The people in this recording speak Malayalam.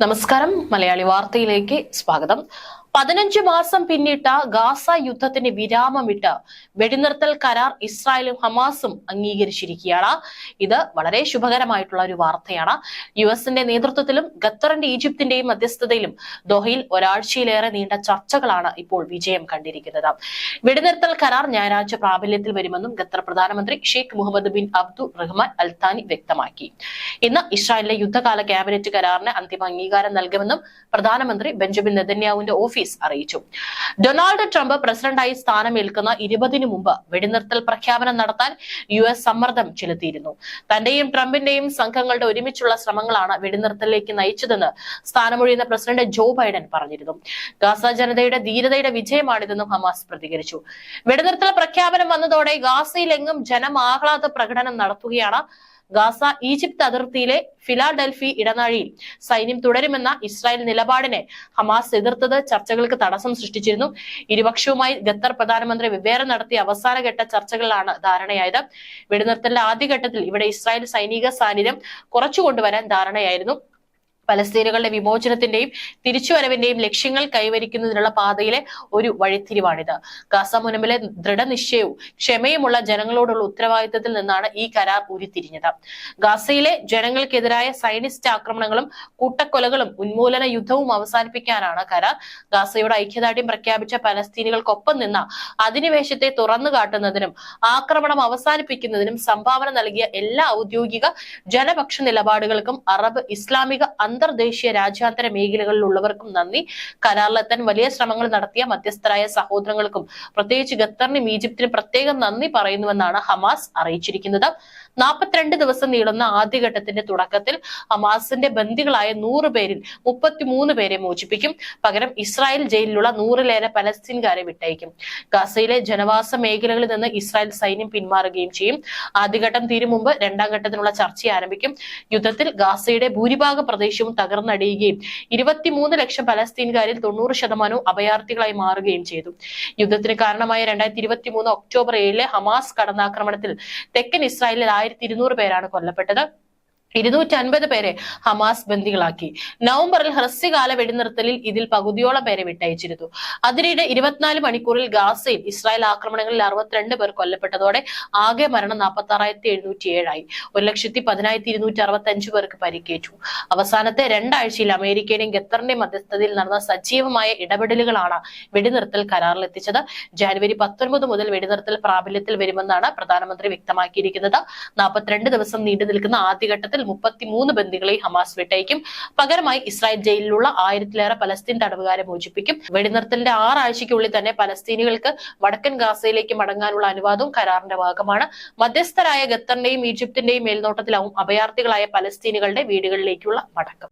നമസ്കാരം. മലയാളി വാർത്തയിലേക്ക് സ്വാഗതം. 15 മാസം പിന്നിട്ട ഗാസ യുദ്ധത്തിന് വിരാമമിട്ട് വെടിനിർത്തൽ കരാർ ഇസ്രായേലും ഹമാസും അംഗീകരിച്ചിരിക്കുകയാണ്. ഇത് വളരെ ശുഭകരമായിട്ടുള്ള ഒരു വാർത്തയാണ്. യുഎസിന്റെ നേതൃത്വത്തിലും ഖത്തറിന്റെ ഈജിപ്തിന്റെയും മധ്യസ്ഥതയിലും ദോഹയിൽ ഒരാഴ്ചയിലേറെ നീണ്ട ചർച്ചകളാണ് ഇപ്പോൾ വിജയം കണ്ടിരിക്കുന്നത്. വെടിനിർത്തൽ കരാർ ഞായറാഴ്ച പ്രാബല്യത്തിൽ വരുമെന്നും ഖത്തർ പ്രധാനമന്ത്രി ഷെയ്ഖ് മുഹമ്മദ് ബിൻ അബ്ദുൾ റഹ്മാൻ അൽ താനി വ്യക്തമാക്കി. ഇന്ന് ഇസ്രായേലിലെ യുദ്ധകാല ക്യാബിനറ്റ് കരാറിന് അന്തിമ അംഗീകാരം നൽകുമെന്നും പ്രധാനമന്ത്രി ബെഞ്ചമിൻ നെതന്യാഹുവിന്റെ ഓഫീസ് അറിയിച്ചു. ഡൊണാൾഡ് ട്രംപ് പ്രസിഡന്റായി സ്ഥാനമേൽക്കുന്ന 20-ന് മുമ്പ് വെടിനിർത്തൽ പ്രഖ്യാപനം നടത്താൻ യുഎസ് സമ്മർദ്ദം ചെലുത്തിയിരുന്നു. തന്റെയും ട്രംപിന്റെയും സംഘങ്ങളുടെ ഒരുമിച്ചുള്ള ശ്രമങ്ങളാണ് വെടിനിർത്തലിലേക്ക് നയിച്ചതെന്ന് സ്ഥാനമൊഴിയുന്ന പ്രസിഡന്റ് ജോ ബൈഡൻ പറഞ്ഞിരുന്നു. ഗാസ ജനതയുടെ ധീരതയുടെ വിജയമാണിതെന്നും ഹമാസ് പ്രതികരിച്ചു. വെടിനിർത്തൽ പ്രഖ്യാപനം വന്നതോടെ ഗാസയിലെങ്ങും ജനം ആഹ്ലാദ പ്രകടനം നടത്തുകയാണ്. ഗാസ ഈജിപ്ത് അതിർത്തിയിലെ ഫിലാഡൽഫി ഇടനാഴിയിൽ സൈന്യം തുടരുമെന്ന ഇസ്രായേൽ നിലപാടിനെ ഹമാസ് എതിർത്തത് ചർച്ചകൾക്ക് തടസ്സം സൃഷ്ടിച്ചിരുന്നു. ഇരുപക്ഷവുമായി ഖത്തർ പ്രധാനമന്ത്രി വെവ്വേറെ നടത്തിയ അവസാനഘട്ട ചർച്ചകളിലാണ് ധാരണയായത്. വെടിനിർത്തലിന്റെ ആദ്യഘട്ടത്തിൽ ഇവിടെ ഇസ്രായേൽ സൈനിക സാന്നിധ്യം കുറച്ചുകൊണ്ടുവരാൻ ധാരണയായിരുന്നു. പലസ്തീനുകളുടെ വിമോചനത്തിന്റെയും തിരിച്ചുവരവിന്റെയും ലക്ഷ്യങ്ങൾ കൈവരിക്കുന്നതിനുള്ള പാതയിലെ ഒരു വഴിത്തിരിവാണിത്. ഗാസ മുനമ്പിലെ ദൃഢനിശ്ചയവും ക്ഷമയുമുള്ള ജനങ്ങളോടുള്ള ഉത്തരവാദിത്തത്തിൽ നിന്നാണ് ഈ കരാർ ഉരുത്തിരിഞ്ഞത്. ഗാസയിലെ ജനങ്ങൾക്കെതിരായ സൈനിസ്റ്റ് ആക്രമണങ്ങളും കൂട്ടക്കൊലകളും ഉന്മൂലന യുദ്ധവും അവസാനിപ്പിക്കാനാണ് കരാർ. ഗാസയുടെ ഐക്യദാർഢ്യം പ്രഖ്യാപിച്ച പലസ്തീനികൾക്കൊപ്പം നിന്ന അധിനിവേശത്തെ തുറന്നു കാട്ടുന്നതിനും ആക്രമണം അവസാനിപ്പിക്കുന്നതിനും സംഭാവന നൽകിയ എല്ലാ ഔദ്യോഗിക ജനപക്ഷ നിലപാടുകൾക്കും അറബ് ഇസ്ലാമിക അന്തർദേശീയ രാജ്യാന്തര മേഖലകളിലുള്ളവർക്കും നന്ദി. കരാറിലെത്താൻ വലിയ ശ്രമങ്ങൾ നടത്തിയ മധ്യസ്ഥരായ സഹോദരങ്ങൾക്കും പ്രത്യേകിച്ച് ഖത്തറിനും ഈജിപ്തിനും പ്രത്യേകം നന്ദി പറയുന്നുവെന്നാണ് ഹമാസ് അറിയിച്ചിരിക്കുന്നത്. 42 ദിവസം നീളുന്ന ആദ്യഘട്ടത്തിന്റെ തുടക്കത്തിൽ ഹമാസിന്റെ ബന്ദികളായ 100 പേരിൽ 33 പേരെ മോചിപ്പിക്കും. പകരം ഇസ്രായേൽ ജയിലിലുള്ള 100-ലേറെ പലസ്തീൻകാരെ വിട്ടയക്കും. ഗാസയിലെ ജനവാസ മേഖലകളിൽ നിന്ന് ഇസ്രായേൽ സൈന്യം പിന്മാറുകയും ചെയ്യും. ആദ്യഘട്ടം തീരും മുമ്പ് രണ്ടാം ഘട്ടത്തിനുള്ള ചർച്ച ആരംഭിക്കും. യുദ്ധത്തിൽ ഗാസയുടെ ഭൂരിഭാഗ പ്രദേശവും തകർന്നടിയുകയും 23 ലക്ഷം പലസ്തീൻകാരിൽ 90% അഭയാർത്ഥികളായി മാറുകയും ചെയ്തു. യുദ്ധത്തിന് കാരണമായ 2023 ഒക്ടോബർ 7 ഹമാസ് കടന്നാക്രമണത്തിൽ തെക്കൻ ഇസ്രായേലിൽ 1200 പേരാണ് കൊല്ലപ്പെട്ടത്. 250 പേരെ ഹമാസ് ബന്ദികളാക്കി. നവംബറിൽ ഹ്രസ്വകാല വെടിനിർത്തലിൽ ഇതിൽ പകുതിയോളം പേരെ വിട്ടയച്ചിരുന്നു. അതിനിടെ 24 മണിക്കൂറിൽ ഗാസയിൽ ഇസ്രായേൽ ആക്രമണങ്ങളിൽ 62 പേർ കൊല്ലപ്പെട്ടതോടെ ആകെ മരണം 46,707 ആയി. 1,10,265 പേർക്ക് പരിക്കേറ്റു. അവസാനത്തെ 2 ആഴ്ചയിൽ അമേരിക്കയുടെയും ഖത്തറിന്റെയും മധ്യസ്ഥതയിൽ നടന്ന സജീവമായ ഇടപെടലുകളാണ് വെടിനിർത്തൽ കരാറിൽ എത്തിച്ചത്. ജനുവരി 19 മുതൽ വെടിനിർത്തൽ പ്രാബല്യത്തിൽ വരുമെന്നാണ് പ്രധാനമന്ത്രി വ്യക്തമാക്കിയിരിക്കുന്നത്. 42 ദിവസം നീണ്ടു നിൽക്കുന്ന ആദ്യഘട്ടത്തിൽ 33 ബന്ദികളെ ഹമാസ് വിട്ടയക്കും. പകരമായി ഇസ്രായേൽ ജയിലിലുള്ള 1000-ലേറെ പലസ്തീൻ തടവുകാരെ മോചിപ്പിക്കും. വെടിനിർത്തലിന്റെ 6 ആഴ്ചയ്ക്കുള്ളിൽ തന്നെ പലസ്തീനികൾക്ക് വടക്കൻ ഗാസയിലേക്ക് മടങ്ങാനുള്ള അനുവാദവും കരാറിന്റെ ഭാഗമാണ്. മധ്യസ്ഥരായ ഖത്തറിന്റെയും ഈജിപ്തിന്റെയും മേൽനോട്ടത്തിലാവും അഭയാർത്ഥികളായ പലസ്തീനികളുടെ വീടുകളിലേക്കുള്ള മടക്കം.